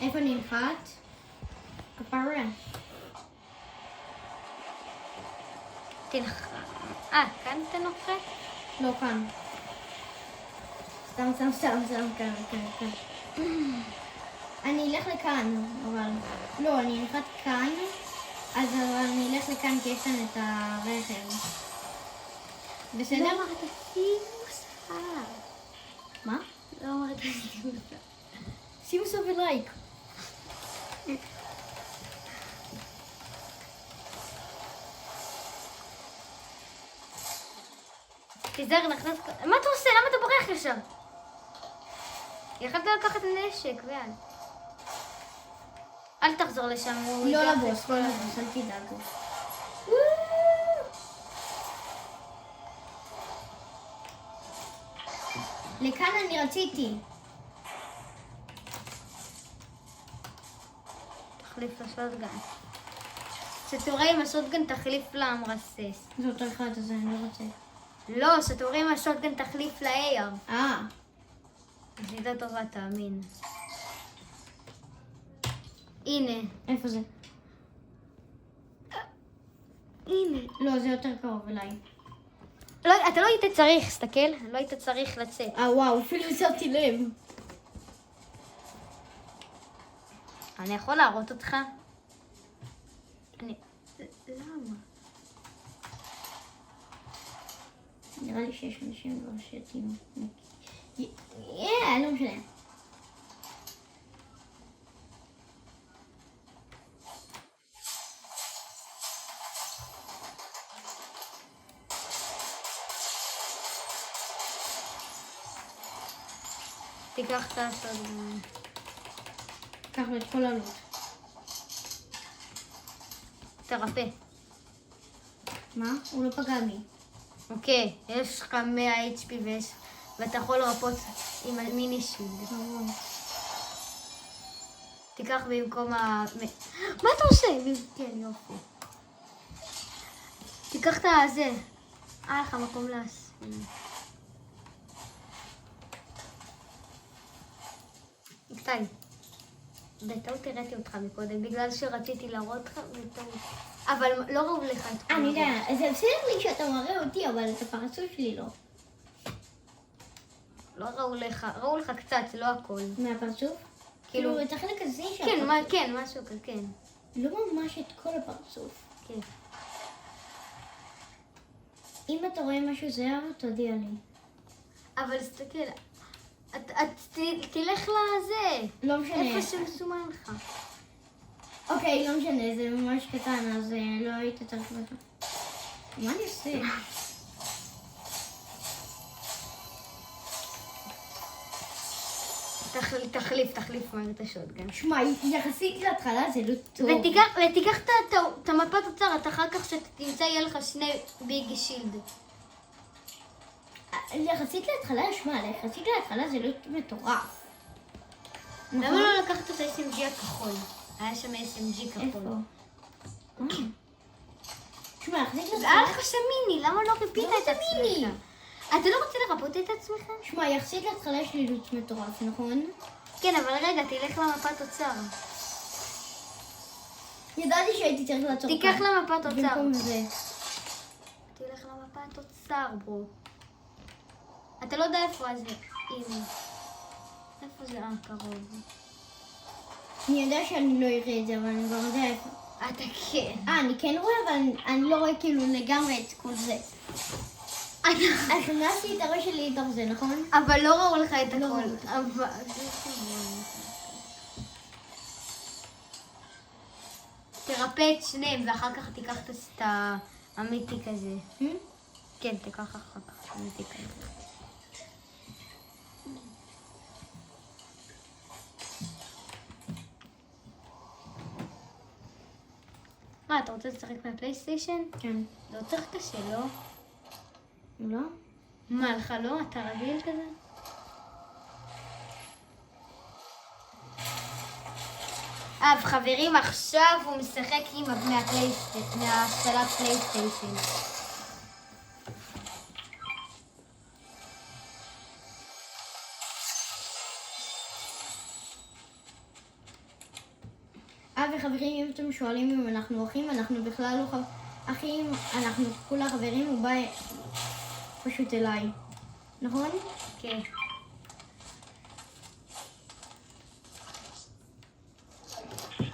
איפה ננחת? כפרה. תלך. כאן אתה נוחת? לא כאן. סתם, כאן. אני אלך לכאן, אבל... לא, אני אלחת כאן, אז אני אלך לכאן כי יש כאן את הרכב. בסדר? לא אמרת סימוסה. מה? לא אמרת סימוסה. שימו סוף ולייק. תיזהר, נכנס... מה אתה עושה? למה אתה בורח ישר? יכלת לקחת נשק, ויאללה. אל תחזור לשם, הוא... לא ייקח לבוס, את כל לא הזה. לבוס, אל תדאג. לכאן אני רציתי. תחליף לשוטגן. שתורה עם השוטגן תחליף למרסס. זאת אחד, אז אני לא רוצה. לא, שתורה עם השוטגן תחליף ל-AR. אז יותר טובה, תאמין. הנה. איפה זה? הנה. לא, זה יותר קרוב אליי. לא, אתה לא היית צריך, תסתכל. לא היית צריך לצאת. וואו, אפילו שמתי לב. אני יכול להראות אותך? למה? נראה לי שיש אנשים כבר שתים. לא משנה. תיקח את השוטגן. קח לו את כל הלוט. תרפא. מה? הוא לא פגע בי. אוקיי, יש לך 100 HP ואתה יכול לרפות עם המיני שילד. תיקח במקום ה... מה אתה עושה? כן, יופי. תיקח את הזה. לך מקום לעשות. איתי. בטעות הראיתי אותך מקודם, בגלל שרציתי להראות לך בטעות. אבל לא ראו לך את כל אני יודע, זה בסדר לי שאתה מראה אותי, אבל את הפרצוף שלי לא. לא ראו לך קצת, לא הכל. מהפרצוף? כאילו, את החלק הזה של כן, משהו כזה, כן. לא ממש את כל הפרצוף. כן. אם אתה רואה משהו זהר, תודיע לי. אבל תסתכל, תלך לזה. לא משנה. איפה שמסומן לך. אוקיי, לא משנה, זה ממש קטן, אז לא היית צריך לך. מה אני עושה? תחליף מהר את השוטגן. שמע, יחסית להתחלה זה לא טוב. ותיקח את המפת אוצר, אתה אחר כך שתמצא יהיה לך 2 ביג שילד. יחסית להתחלה זה לא מטורף. למה לא לקחת את ה-SMG הכחול? היה שם SMG כחול. איפה? שמע, יחסית זה להתחלה... היה לך שם מיני, למה לא ריפית לא את מיני. עצמך? אתה לא רוצה לרפות את עצמך? שמע, יחסית להתחלה יש לי לוט מטורף, נכון? כן, אבל רגע, תלך למפת אוצר. ידעתי שהייתי צריך לעצור כאן. תיקח למפת אוצר. במקום זה. תלך למפת אוצר, ברו. אתה לא יודע איפה זה. הנה. איפה זה קרוב? אני יודע שאני לא אראה את זה, אבל אני כבר יודע איפה. אתה כן. אני כן רואה, אבל אני לא רואה כאילו לגמרי את כל זה. הכנסתי את הראש שלי לתוך זה, נכון? אבל לא ראו לך את לא הכל. ראו את אבל... תרפא את שניהם, ואחר כך תיקח את האמיתי כזה. כן, תיקח אחר כך את האמיתי כזה. מה, אתה רוצה לשחק מהפלייסטיישן? כן. זה יותר קשה, לא? לא? מה, לך לא? אתה רגיל כזה? חברים, עכשיו הוא משחק עם מהשלט פלייסטיישן. וחברים, אם אתם שואלים אם אנחנו אחים, אנחנו בכלל לא אחים, אנחנו כולה חברים, הוא בא פשוט אליי. נכון? כן.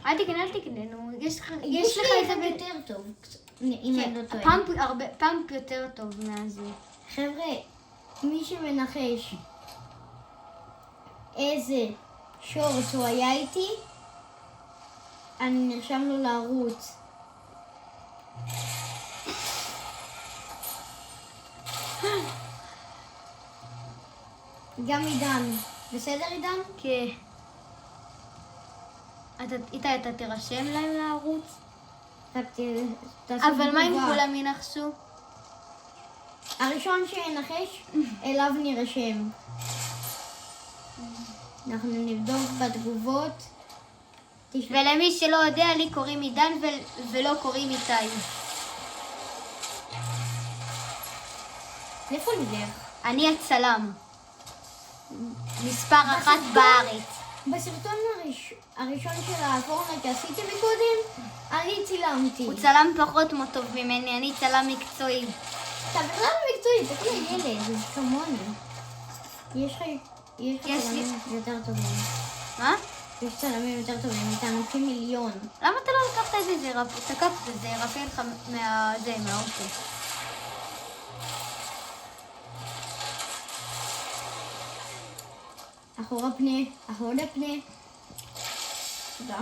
אל תקנה, נו, יש לך לי את זה יותר טוב, אם אני לא טועה. פאמפ יותר טוב מהזה. חבר'ה, מי שמנחש איזה שורט הוא היה איתי, אני נרשם לו לערוץ. גם עידן. בסדר עידן? כן. איתי, אתה תירשם להם לערוץ? אבל מה אם כולם ינחשו? הראשון שינחש, אליו נרשם. אנחנו נבדוק בתגובות. ולמי שלא יודע, לי קוראים עידן ולא קוראים איתי. איפה נלך? אני הצלם. מספר 1 בארץ. בסרטון הראשון של הפורטנייט שעשיתי מקודם, אני צילמתי. הוא צלם פחות טוב ממני, אני צלם מקצועי. אתה בכלל מקצועי, אתה כולה ילד, זה כמוני. יש צלמים יותר טובים. מה? יש צלמים יותר טובים, איתנו כמיליון. למה אתה לא לקחת את זה? תקפת את זה, ירפא לך מהאוטו. אחורה פנה, אחורה פנה. תודה.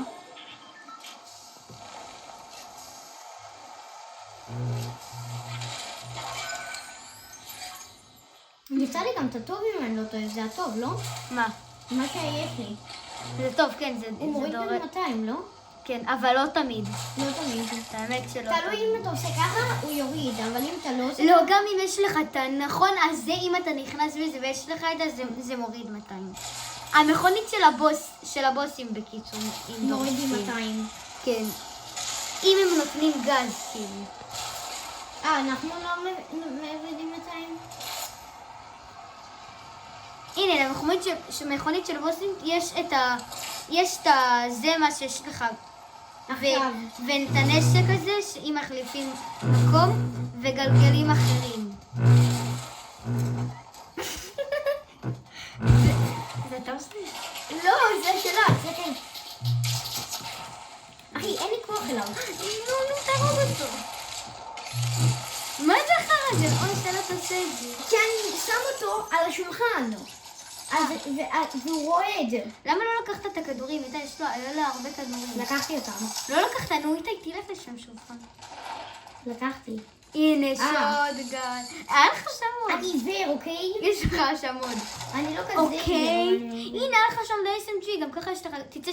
יצא לי גם את הטוב אם אני לא טועה, זה הטוב, לא? מה? מה שיש לי. זה טוב, כן, זה הוא מוריד דורש. גם 200, לא? כן, אבל לא תמיד. לא תמיד. האמת שלא תלוי אם אתה עושה ככה, הוא יוריד, אבל אם אתה לא עושה... לא, גם אם יש לך את הנכון הזה, אם אתה נכנס בזה ויש לך את זה, זה מוריד 200. המכונית של הבוסים בקיצור, אם מורידים דורשים. 200. כן. אם הם נותנים גז, כאילו. אנחנו לא מורידים 200? הנה, למכונית של בוסים יש את זה מה שיש לך. עכשיו. ואת הנשק הזה, שאם מחליפים מקום, וגלגלים אחרים. זה אתה עושה? לא, זה שלה, זה כן. אחי, אין לי כוח אליו. נו, תרוג אותו. מה זה אחר הזה? אוי, שאלה תעשה את זה. כי אני שם אותו על השולחן. והוא רועד. למה לא לקחת את הכדורים? איתי, יש לו, היה לה הרבה כדורים. לקחתי אותם. לא לקחת, נו איתי, תלך לשם שולחן. לקחתי. הנה, שודגן. היה לך שם עוד. אני עיוור, אוקיי? יש לך שם עוד. אני לא כזה אוקיי. עיוור. הנה, היה לך שם ל-SMG, גם ככה יש לך... תצא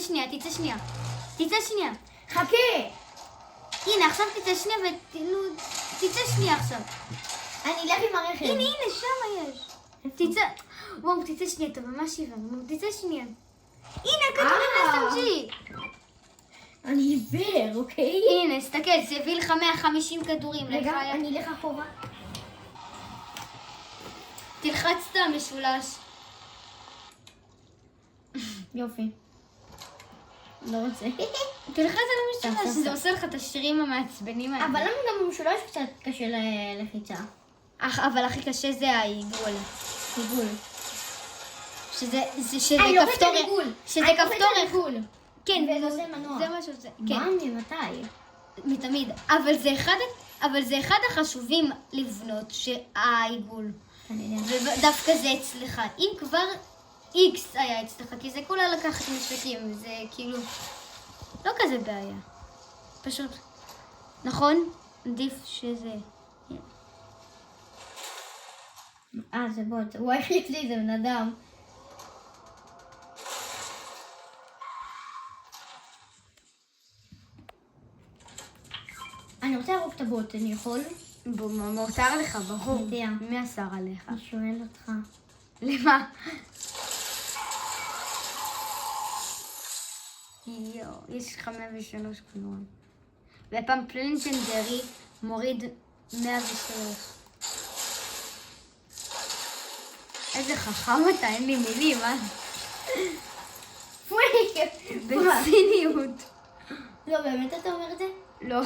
שנייה. חכה! הנה, עכשיו תצא שנייה תצא שנייה עכשיו. אני אלך עם הרכב. הנה, שם יש. תצא. וואו, תצא שנייה, אתה ממש עיוור. תצא שנייה. הנה, הכדורים ל-SMG. אני עיוור, אוקיי? הנה, הסתכל, זה הביא לך 150 כדורים. רגע, אני אלך אחורה. תלחץ את המשולש. יופי. לא רוצה. תלחץ על המשולש, זה עושה לך את השירים המעצבנים האלה. אבל למה גם במשולש קצת קשה ללחיצה? אבל הכי קשה זה העיגול. עיגול. שזה לוחץ כפתור. על עיגול. שזה אני כפתור. לוחץ על עיגול. כן, וזה עושה מנוע. זה מה שזה. מה? כן, ממתי? מתמיד. אבל זה אחד החשובים לבנות, העיגול. אני יודע. ודווקא זה אצלך. אם כבר X היה אצלך, כי זה כולה לקחת משחקים, זה כאילו לא כזה בעיה. פשוט. נכון? עדיף שזה... זה בוט. הוא היחיד לי, זה בן אדם. אני רוצה להרוג את הבוט, אני יכול? מותר לך, ברור. יודע. מי אסר עליך? אני שואל אותך. למה? יואו, יש לך 103 כלום. והפעם פלנג'נדרי מוריד 103. איזה חכם אתה, אין לי מילים, אה? בציניות. לא, באמת אתה אומר את זה? לא.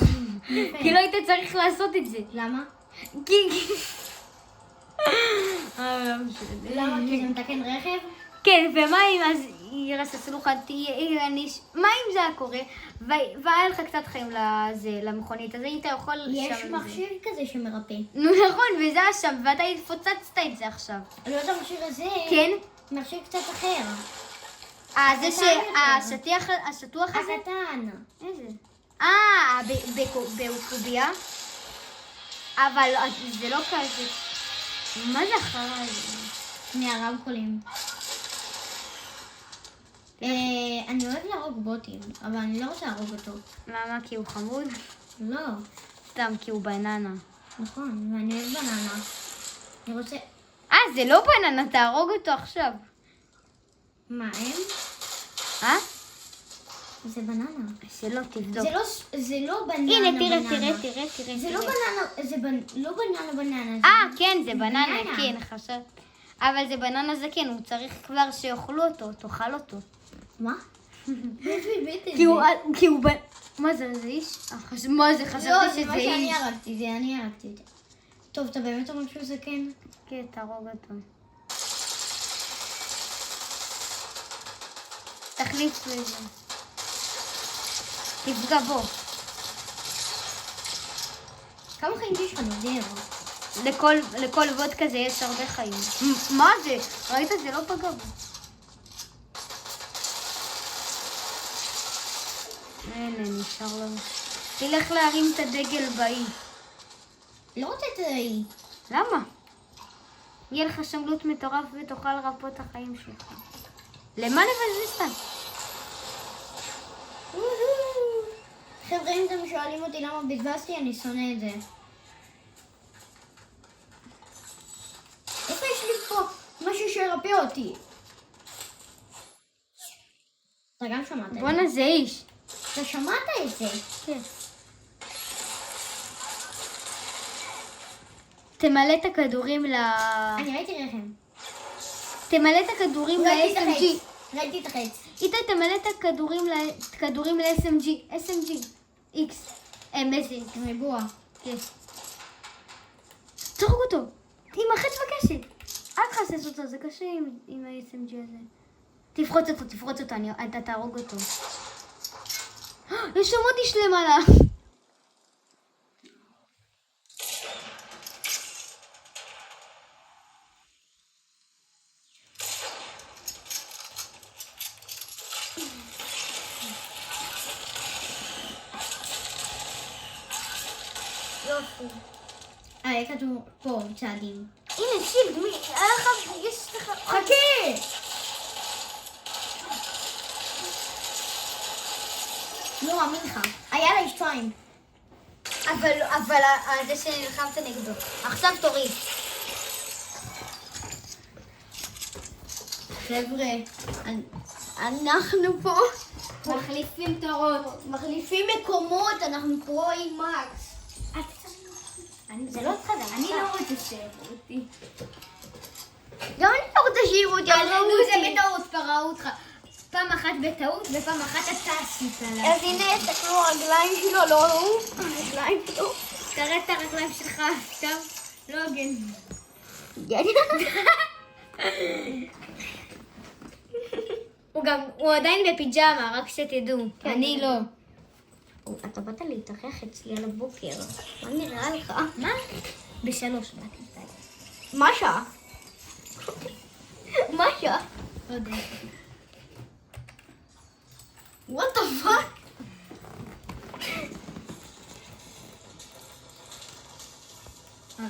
כי לא היית צריך לעשות את זה. למה? כי... למה? כי זה מתקן רכב? כן, ומה אם אז ירססו לך, מה אם זה היה קורה, והיה לך קצת חיים למכונית, אז היית יכול... יש מכשיר כזה שמרפא. נו נכון, וזה היה שם, ואתה פוצצת את זה עכשיו. לא את המכשיר הזה. כן? מכשיר קצת אחר. זה השטוח הזה? הקטן. איזה? בקוביה? אבל זה לא כזה... מה זה אחריי? מהרמקולים. אני אוהב להרוג בוטים, אבל אני לא רוצה להרוג אותו. למה? כי הוא חמוד? לא. סתם, כי הוא בננה. נכון, ואני אוהב בננה. אני רוצה... זה לא בננה, תהרוג אותו עכשיו. מה הם? זה בננה. שלא, תבדוק. זה לא בננה. הנה, תראה. זה לא בננה, זה לא בננה. כן, זה בננה, כן, חשב. אבל זה בננה זקן, הוא צריך כבר שיאכלו אותו, תאכל אותו. מה? כי הוא מה זה, זה איש? מה זה, חשבתי לא, זה שזה מה שאני איש. הרגתי, את זה. טוב, אתה באמת אומר שהוא זקן? כן, תהרוג אותו. תחליף לזה. תפגע בו. כמה חיים יש לך נודיר? לכל ווד כזה יש הרבה חיים. מה זה? ראית? זה לא פגע בו. הנה, נשאר לנו. תלך להרים את הדגל באי. לא רוצה את האי. למה? יהיה לך שם לוט מטורף ותוכל לרפוא את החיים שלך. למה לבזבז סתם? חבר'ה, אם אתם שואלים אותי למה בזבזתי, אני שונא את זה. איפה יש לי פה משהו שירפא אותי? אתה גם שמעת את זה. בואנה, זה איש. אתה שמעת את זה? כן. תמלא את הכדורים אני ראיתי רכב. תמלא את הכדורים ל-SMG. ראיתי את החץ. איתה תמלא את הכדורים ל-SMG. SMG. X. מסי. ריבוע. כן. תהרוג אותו. עם החץ בקשת. אל תחסס אותו, זה קשה עם ה-SMG הזה. תפרוץ אותו, אתה תהרוג אותו. יש שם עוד איש למעלה. יופי. היה כתוב פה צעדים. הנה, שילד, יש לך... חכה! לא מאמין לך. היה לה שתיים. אבל זה שנלחמת נגדו. עכשיו תוריד. חבר'ה, אנחנו פה מחליפים תורות. מחליפים מקומות, אנחנו פה עם מקס. זה לא חדש. אני לא רוצה שיראו אותי. גם אני לא רוצה שיראו אותי, זה בטעות, פרעו אותך. פעם אחת בטעות ופעם אחת אתה עשית לה. אז הנה, תסתכלו, הרגליים שלו לא ראו. הרגליים שלו. תראה את הרגליים שלך, עכשיו. לא הוגן. הוא עדיין בפיג'מה, רק שתדעו. אני לא. אתה באת להתארח אצלי על הבוקר. מה נראה לך? מה? בשלוש באתי. מה שעה? מה שעה? לא יודע. What the fuck?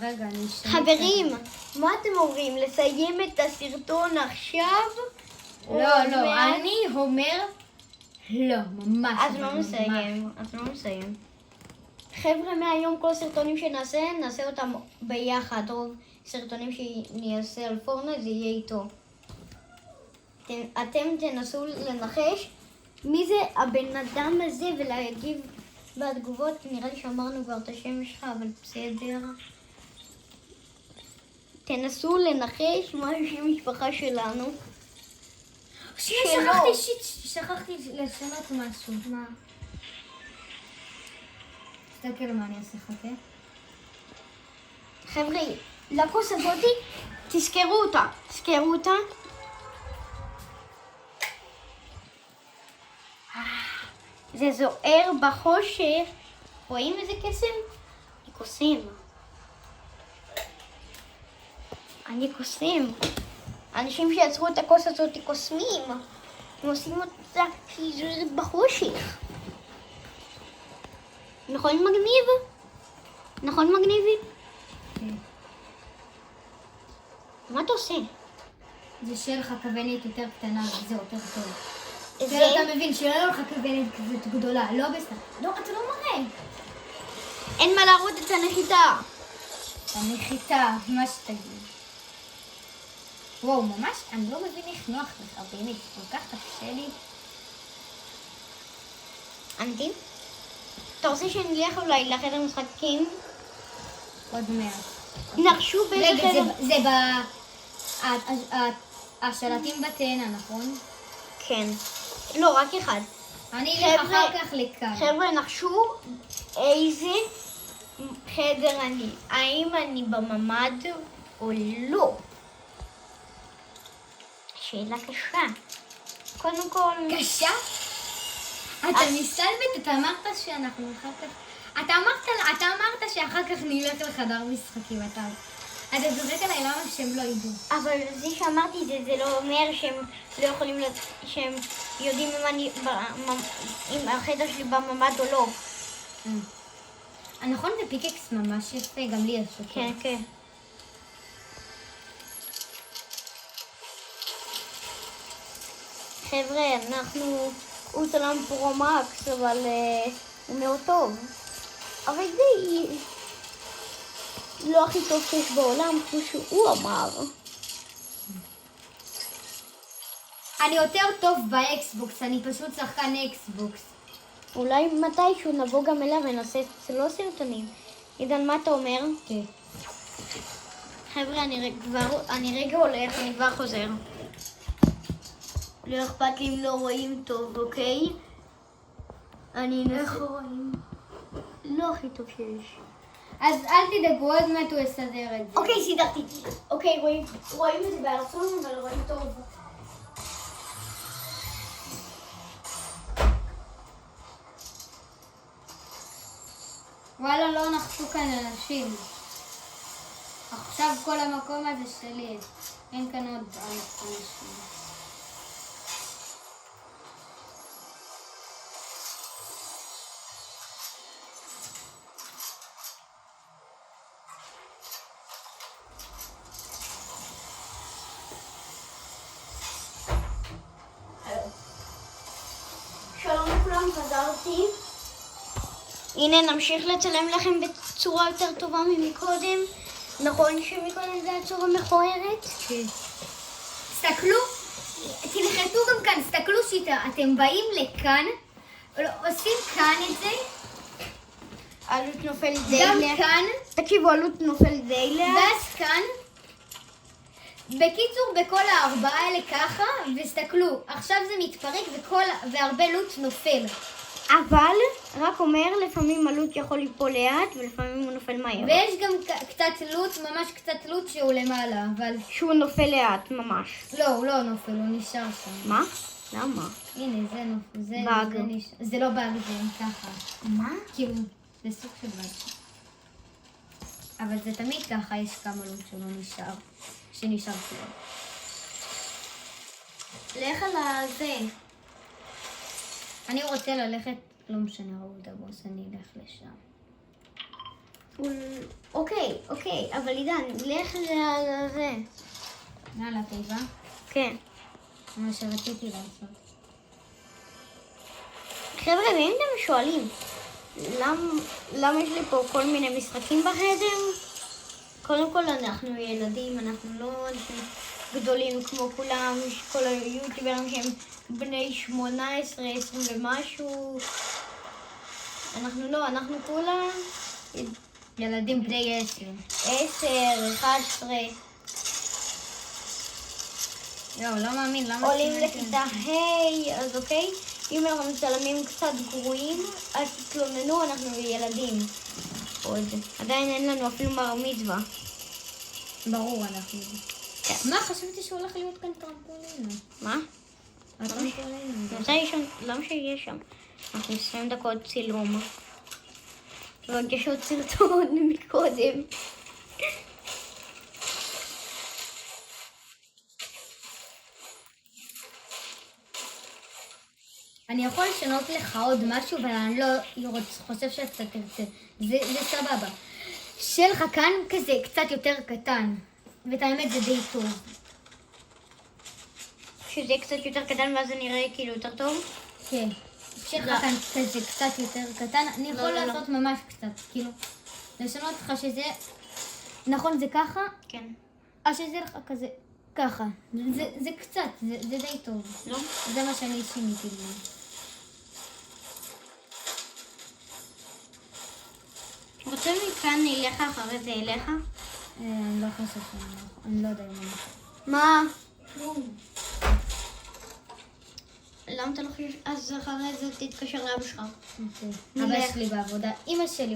רגע, אני אשנה. חברים, מה אתם אומרים? לסיים את הסרטון עכשיו? לא, אני אומר לא, ממש. אז לא מסיים. חבר'ה, מהיום כל הסרטונים שנעשה, נעשה אותם ביחד. רוב סרטונים שאני אעשה על פורטנייט זה יהיה איתו. אתם תנסו לנחש מי זה הבן אדם הזה ולהגיב בתגובות. נראה לי שאמרנו כבר את השם שלך, אבל בסדר. תנסו לנחש מה השם משפחה שלנו. שכחתי לשנות משהו. מה? תסתכל מה אני עושה, חכה. חבר'ה, לכוס הזאתי, תזכרו אותה. זה זוהר בחושך. רואים איזה קסם? אני קוסם. אנשים שיצרו את הכוס הזאת קוסמים. הם עושים אותה שהיא זוהרת בחושך. נכון מגניב? נכון מגניבי? כן. מה אתה עושה? זה שיהיה לך כוונת יותר קטנה וזה יותר טוב. זה? אתה מבין שלא לך כוונת כזאת גדולה, לא בסדר. לא, אתה לא מראה. אין מה להראות את הנחיתה. הנחיתה, מה שתגיד. וואו, ממש, אני לא מבין איך נוח לך, באמת, כל כך קשה לי. אנטי? אתה רוצה שנלך אולי לחדר משחקים? עוד מעט. נחשו באיזה רגע, חדר? זה השלטים בתאנה, נכון? כן. לא, רק אחד. אני אלך חבר'ה, אחר כך לכאן. חבר'ה, נחשו איזה חדר אני. האם אני בממ"ד או לא? שאלה קשה. קודם כל... קשה? אתה מסתלבט, אתה אמרת שאנחנו אחר כך... אתה אמרת שאחר כך נלך לחדר משחקים, אתה זורק עליי למה שהם לא ידעו. אבל זה שאמרתי את זה, זה לא אומר שהם לא יכולים, שהם יודעים אם החדר שלי בממ"ד או לא. נכון, זה פיקקס ממש יפה, גם לי יש אותו. כן, כן. חבר'ה, אנחנו אולטרלם פרו-מקס, אבל הוא מאוד טוב. אבל זה לא הכי טוב שיש בעולם, כמו שהוא אמר. אני יותר טוב באקסבוקס, אני פשוט שחקן אקסבוקס. אולי מתישהו נבוא גם אליו ונעשה אצלו סרטונים. עידן, מה אתה אומר? כן. חבר'ה, אני רגע הולך, אני כבר חוזר. לא אכפת לי אם לא רואים טוב, אוקיי? אני אנסה... איך רואים? לא הכי טוב שיש. אז אל תדאגו, עוד מעט הוא יסדר את זה. אוקיי, סידרתי. אוקיי, רואים את זה באלכסון, אבל רואים טוב. וואלה, לא נחתו כאן אנשים. עכשיו כל המקום הזה שלי. אין כאן עוד אנשים. שלום לכולם, חזרתי. הנה, נמשיך לצלם לכם בצורה יותר טובה ממקודם. נכון שמקודם זה היה צורה מכוערת? כן. תסתכלו, תלחצו גם כאן, תסתכלו שאתם באים לכאן, עושים כאן את זה, עלות נופל די גם לאט. כאן, תקשיבו, עלות נופל די לאט. ואז כאן. בקיצור, בכל הארבעה האלה ככה, וסתכלו, עכשיו זה מתפרק והרבה לוט נופל. אבל, רק אומר, לפעמים עלות יכול ליפול לאט, ולפעמים הוא נופל מהר. ויש גם קצת לוט, ממש קצת לוט שהוא למעלה, אבל... שהוא נופל לאט, ממש. לא, הוא לא נופל, הוא נשאר שם. מה? למה? הנה, זה נופל, זה באג. נשאר. זה לא באג, זה ככה. מה? כאילו, זה סוג של באג. אבל זה תמיד ככה, יש כמה לוט שהוא לא נשאר, שנשאר שלו. לך על הזה. אני רוצה ללכת, לא משנה, רעות הבוס, אני אלך לשם. אוקיי, אבל עידן, לך לזה. יאללה, תיבה. כן. מה שרציתי לעשות. חבר'ה, ואם אתם שואלים, למה יש לי פה כל מיני משחקים בחדר? קודם כל, אנחנו ילדים, אנחנו לא אנשים גדולים כמו כולם, כל היוטיוברים שהם בני 18, 20 ומשהו. אנחנו כולם ילדים בני 10. 10, 11, יואו, לא מאמין, למה... עולים לכיתה ה', אז אוקיי? אם אנחנו מצלמים קצת גרועים, אז תתלוננו, אנחנו ילדים. עוד. עדיין אין לנו אפילו בר מצווה. ברור, אנחנו. כן. מה, חשבתי שהולך להיות כאן טרמפולינה. מה? הטרמפולינה. למה שיהיה שם? אנחנו 20 דקות צילום. רק יש עוד סרטון מקודם. אני יכול לשנות לך עוד משהו, אבל אני לא חושב שאתה תרצה. זה סבבה. שיהיה לך כאן כזה קצת יותר קטן. ואת האמת זה די טוב. שזה יהיה קצת יותר קטן ואז זה נראה כאילו יותר טוב? כן. שיהיה לך כאן כזה קצת יותר קטן. אני יכול לעשות ממש קצת, כאילו. לשנות לך שזה... נכון, זה ככה? כן. אז שזה לך כזה ככה. זה קצת, זה די טוב. לא? זה מה שאני שיניתי לי. רוצה מכאן נלך אחרי זה אליך? אני לא חושבת אני לא יודע אם אני... מה? כלום. למה אתה לא חושב? אז אחרי זה תתקשר לאבא שלך. אבא שלי בעבודה. אמא שלי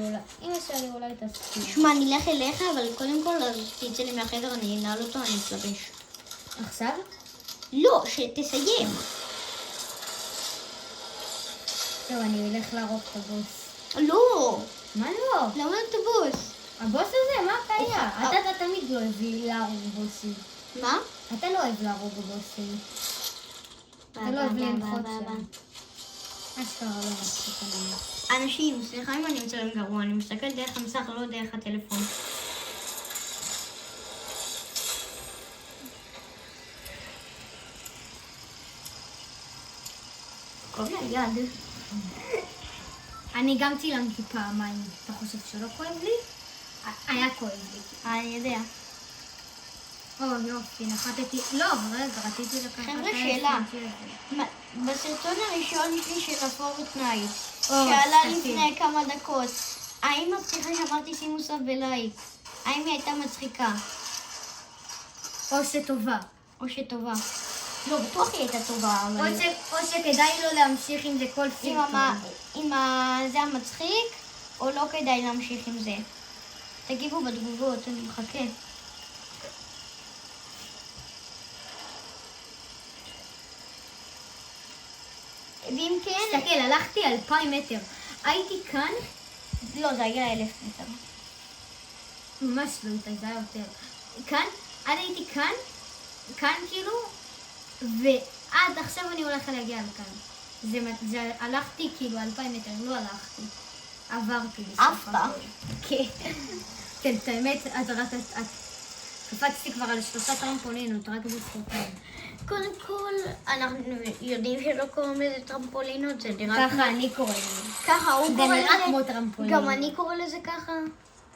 אולי תסכים. שמע, נלך אליך, אבל קודם כל אז תצא לי מהחדר, אני אנעל אותו, אני אתלבש. עכשיו? לא, שתסיים. טוב, אני אלך לערוך את הבוס. לא! מה לא? למה אתה בוס? הבוס הזה, מה קיים? אתה תמיד לא אוהב לערוך בוסים. מה? אתה לא אוהב לערוך בוסים. אתה לא אוהב להנחות שם. אשכרה לא מצחיק אני. אנשים, סליחה אם אני מצלם גרוע, אני מסתכל דרך המסך, לא דרך הטלפון. כואב לי היד. אני גם צילמתי פעמיים. אתה חושב שלא כואב לי? היה כואב לי. אני יודע. יופי, נחתתי... לא, רגע, רציתי לקחת... חבר'ה, שאלה. בסרטון הראשון שלי של הפורטנייט, שעלה לפני כמה דקות, האם הפתיחה שאמרתי שימו סוף ולייק, האם היא הייתה מצחיקה? או שטובה. או שטובה. לא, בטוח היא הייתה טובה, אבל... או שכדאי לו להמשיך עם זה כל סרטון. אם זה המצחיק, או לא כדאי להמשיך עם זה. תגיבו בתגובות, אני מחכה. ואם כן... תסתכל, הלכתי 2,000 מטר. הייתי כאן... לא, זה היה 1,000 מטר. ממש לא איתי, זה היה יותר. כאן, עד הייתי כאן, כאן כאילו, ועד עכשיו אני הולכת להגיע לכאן. זה הלכתי כאילו 2,000 מטר, לא הלכתי. עברתי בסוף הכל. כן. כן, את האמת, את קפצתי כבר על 3 טרמפולינות, רק בזכותן. קודם כל, אנחנו יודעים שלא קוראים לזה טרמפולינות, זה נראה... ככה אני קורא לזה. ככה הוא קורא לזה. זה נראה כמו טרמפולינות. גם אני קורא לזה ככה.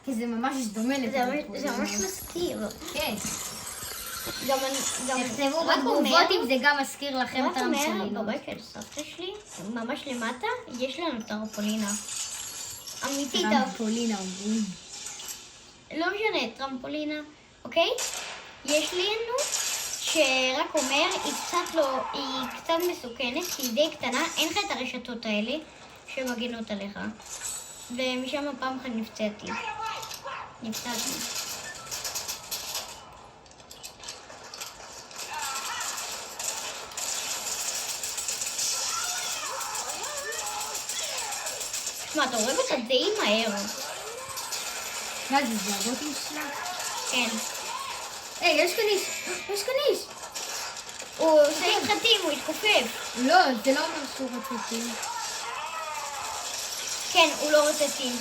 כי זה ממש דומה לטרמפולינות. זה ממש מזכיר. כן. גם תכתבו בתגובות אם זה גם מזכיר לכם טרמפולינות. בבית של סבתא שלי, ממש למטה, יש לנו טרמפולינה. אמיתית. טרמפולינה אומרים. לא משנה, טרמפולינה, אוקיי? יש לנו שרק אומר, היא קצת מסוכנת, כי היא די קטנה, אין לך את הרשתות האלה שמגנות עליך. ומשם פעם אחת נפצעתי. תשמע, אתה הורג אותה די מהר. מה זה הבוטים שלה? כן. היי, יש כאן איש! יש כאן איש! הוא עושה התחתים, הוא התכופף. לא, זה לא אומר שהוא רצתי. כן, הוא לא רצתי.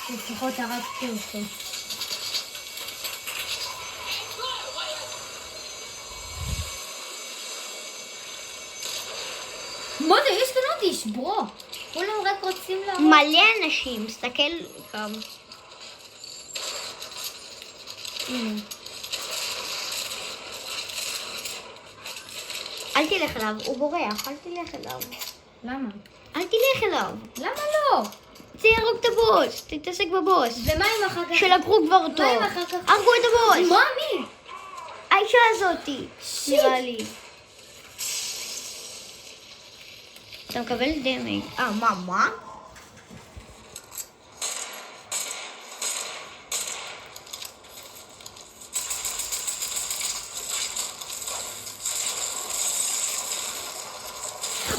לפחות הרגתי אותו. מה זה? יש כאן עוד איש, ברו. כולם רק רוצים להרוג. מלא אנשים, תסתכל כמה. הנה. אל תלך אליו, הוא בורח, אל תלך אליו. למה? אל תלך אליו. למה לא? זה יהרוג את הבוס, תתעסק בבוס. ומה אם אחר כך? שלקחו כבר אותו. מה אם אחר כך? הרגו את הבוס. מה? מי? האישה הזאתי, נראה לי. אתה מקבל דמג. מה?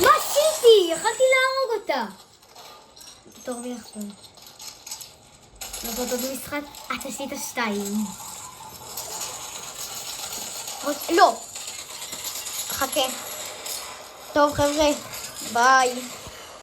מה עשיתי? יכלתי להרוג אותה. תורבי עכשיו. לעשות עוד משחק? את עשית 2. לא. חכה. טוב חבר'ה, ביי.